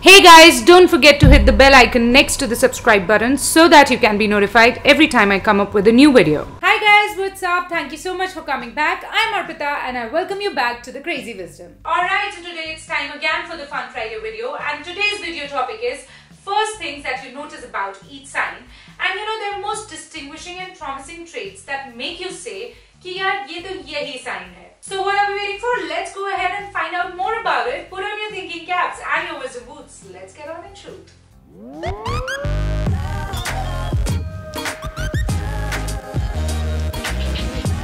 Hey guys, don't forget to hit the bell icon next to the subscribe button so that you can be notified every time I come up with a new video. Hi guys, what's up? Thank you so much for coming back. I'm Arpita and I welcome you back to the Crazy Wisdom. Alright, so today it's time again for the Fun Friday video, and today's video topic is first things that you notice about each sign. And you know, there are most distinguishing and promising traits that make you say कि यार ये तो यही sign है. So what are we waiting for? Let's go ahead and find out more about it. Put on your thinking caps and your wisdom boots. Let's get on and shoot.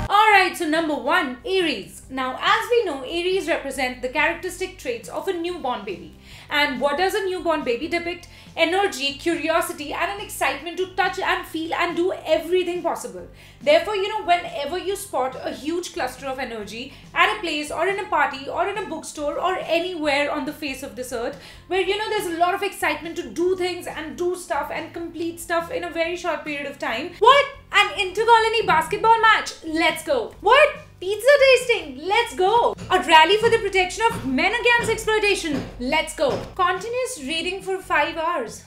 Alright, so number one, Aries. Now, as we know, Aries represent the characteristic traits of a newborn baby. And what does a newborn baby depict? Energy, curiosity, and an excitement to touch and feel and do everything possible. Therefore, you know, whenever you spot a huge cluster of energy at a place or in a party or in a bookstore or anywhere on the face of this earth, where you know there's a lot of excitement to do things and do stuff and complete stuff in a very short period of time. What? An inter-colony basketball match? Let's go. What? Pizza tasting? Let's go. A rally for the protection of men against exploitation? Let's go. Continuous reading for 5 hours?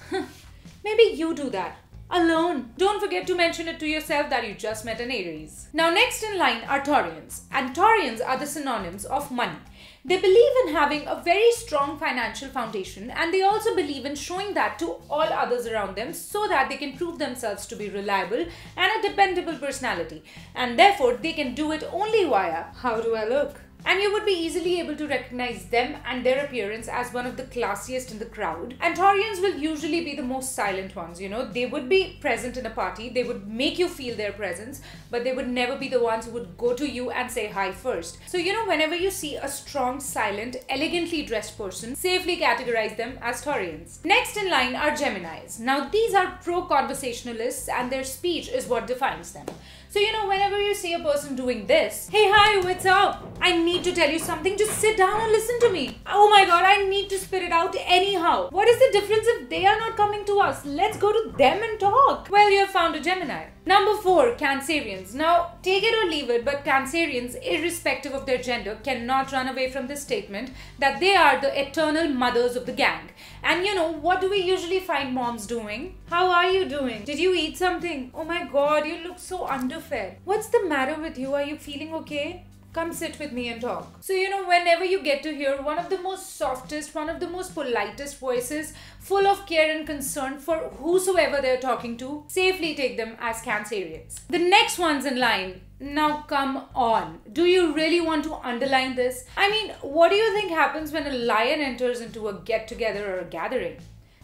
Maybe you do that. Alone. Don't forget to mention it to yourself that you just met an Aries. Now next in line are Taurians. And Taurians are the synonyms of money. They believe in having a very strong financial foundation, and they also believe in showing that to all others around them so that they can prove themselves to be reliable and a dependable personality. And therefore, they can do it only via how do I look? And you would be easily able to recognize them and their appearance as one of the classiest in the crowd. And Taurians will usually be the most silent ones, you know. They would be present in a party, they would make you feel their presence, but they would never be the ones who would go to you and say hi first. So, you know, whenever you see a strong, silent, elegantly dressed person, safely categorize them as Taurians. Next in line are Geminis. Now, these are pro-conversationalists and their speech is what defines them. So, you know, whenever you see a person doing this, hey, hi, what's up? I need to tell you something. Just sit down and listen to me. Oh my god, I need to spit it out anyhow. What is the difference if they are not coming to us? Let's go to them and talk. Well, you have found a Gemini. Number 4, Cancerians. Now, take it or leave it, but Cancerians, irrespective of their gender, cannot run away from this statement that they are the eternal mothers of the gang. And you know, what do we usually find moms doing? How are you doing? Did you eat something? Oh my god, you look so underfed. What's the matter with you? Are you feeling okay? Come sit with me and talk. So, you know, whenever you get to hear one of the most softest, one of the most politest voices, full of care and concern for whosoever they're talking to, safely take them as Cancerians. The next one's in line. Now come on. Do you really want to underline this? I mean, what do you think happens when a lion enters into a get-together or a gathering?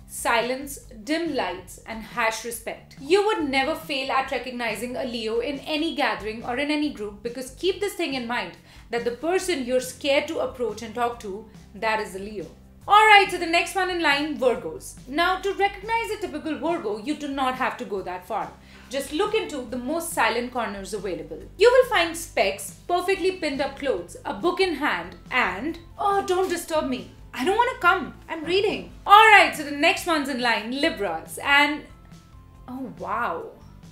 Silence, dim lights, and harsh respect. You would never fail at recognizing a Leo in any gathering or in any group, because keep this thing in mind that the person you're scared to approach and talk to, that is a Leo. Alright, so the next one in line, Virgos. Now, to recognize a typical Virgo, you do not have to go that far. Just look into the most silent corners available. You will find specs, perfectly pinned up clothes, a book in hand, and oh, don't disturb me. I don't want to come. I'm reading. Alright, so the next one's in line, Libras. And oh wow.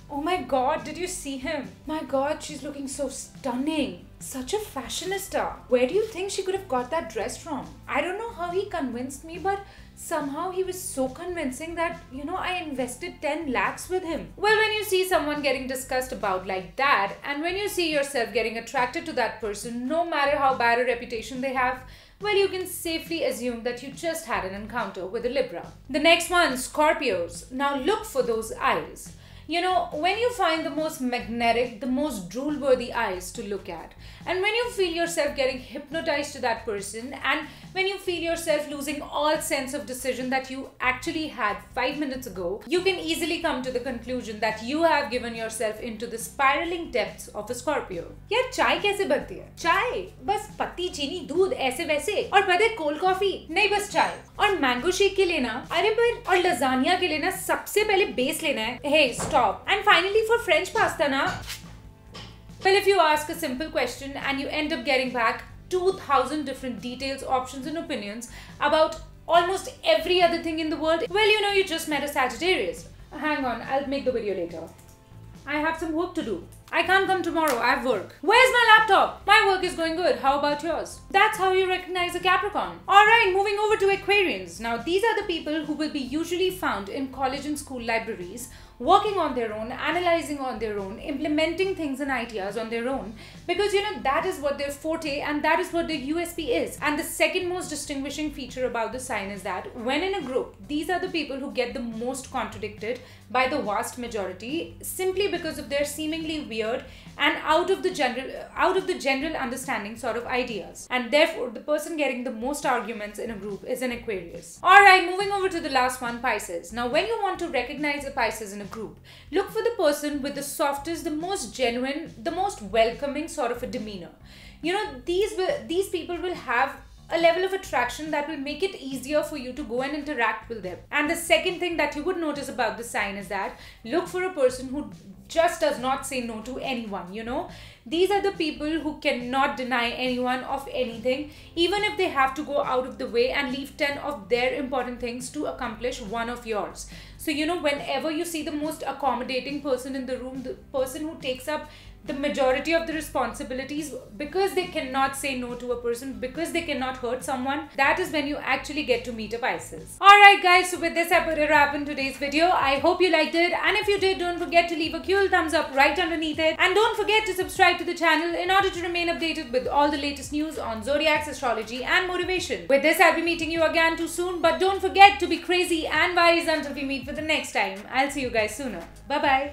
Oh my god, did you see him? My god, she's looking so stunning. Such a fashionista. Where do you think she could have got that dress from? I don't know how he convinced me, but somehow he was so convincing that, you know, I invested 10 lakhs with him. Well, when you see someone getting discussed about like that, and when you see yourself getting attracted to that person, no matter how bad a reputation they have, well, you can safely assume that you just had an encounter with a Libra. The next one, Scorpios. Now look for those eyes. You know, when you find the most magnetic, the most drool-worthy eyes to look at, and when you feel yourself getting hypnotized to that person, and when you feel yourself losing all sense of decision that you actually had 5 minutes ago, you can easily come to the conclusion that you have given yourself into the spiraling depths of a Scorpio. यार चाय कैसे बनती है? चाय बस पत्ती चीनी दूध ऐसे वैसे, और पता है कोल्ड कॉफी नहीं, बस चाय. और मैंगो शेक के लिए ना, अरे पर और लजानिया के लिए ना सबसे पहले बेस लेना है. Hey, stop. And finally for French pasta na, well, if you ask a simple question and you end up getting back 2000 different details, options and opinions about almost every other thing in the world, well, you know, you just met a Sagittarius. Hang on, I'll make the video later. I have some work to do. I can't come tomorrow, I have work. Where's my laptop? My work is going good, how about yours? That's how you recognize a Capricorn. Alright, moving over to Aquarians. Now these are the people who will be usually found in college and school libraries, working on their own, analyzing on their own, implementing things and ideas on their own, because that is what their forte and that is what their USP is. And the second most distinguishing feature about the sign is that when in a group, these are the people who get the most contradicted by the vast majority, simply because of their seemingly weird and out of the general understanding sort of ideas. And therefore, the person getting the most arguments in a group is an Aquarius. Alright, moving over to the last one, Pisces. Now, when you want to recognize a Pisces in a group, look for the person with the softest, the most genuine, the most welcoming sort of a demeanor. These people will have a level of attraction that will make it easier for you to go and interact with them. And the second thing that you would notice about the sign is that look for a person who just does not say no to anyone. These are the people who cannot deny anyone of anything, even if they have to go out of the way and leave 10 of their important things to accomplish one of yours. So whenever you see the most accommodating person in the room, the person who takes up the majority of the responsibilities because they cannot say no to a person, because they cannot hurt someone, that is when you actually get to meet a Pisces. Alright guys, so with this I put a wrap in today's video. I hope you liked it, and if you did, don't forget to leave a cool thumbs up right underneath it, and don't forget to subscribe to the channel in order to remain updated with all the latest news on zodiacs, astrology and motivation. With this, I'll be meeting you again too soon, but don't forget to be crazy and wise until we meet for the next time. I'll see you guys sooner. Bye bye.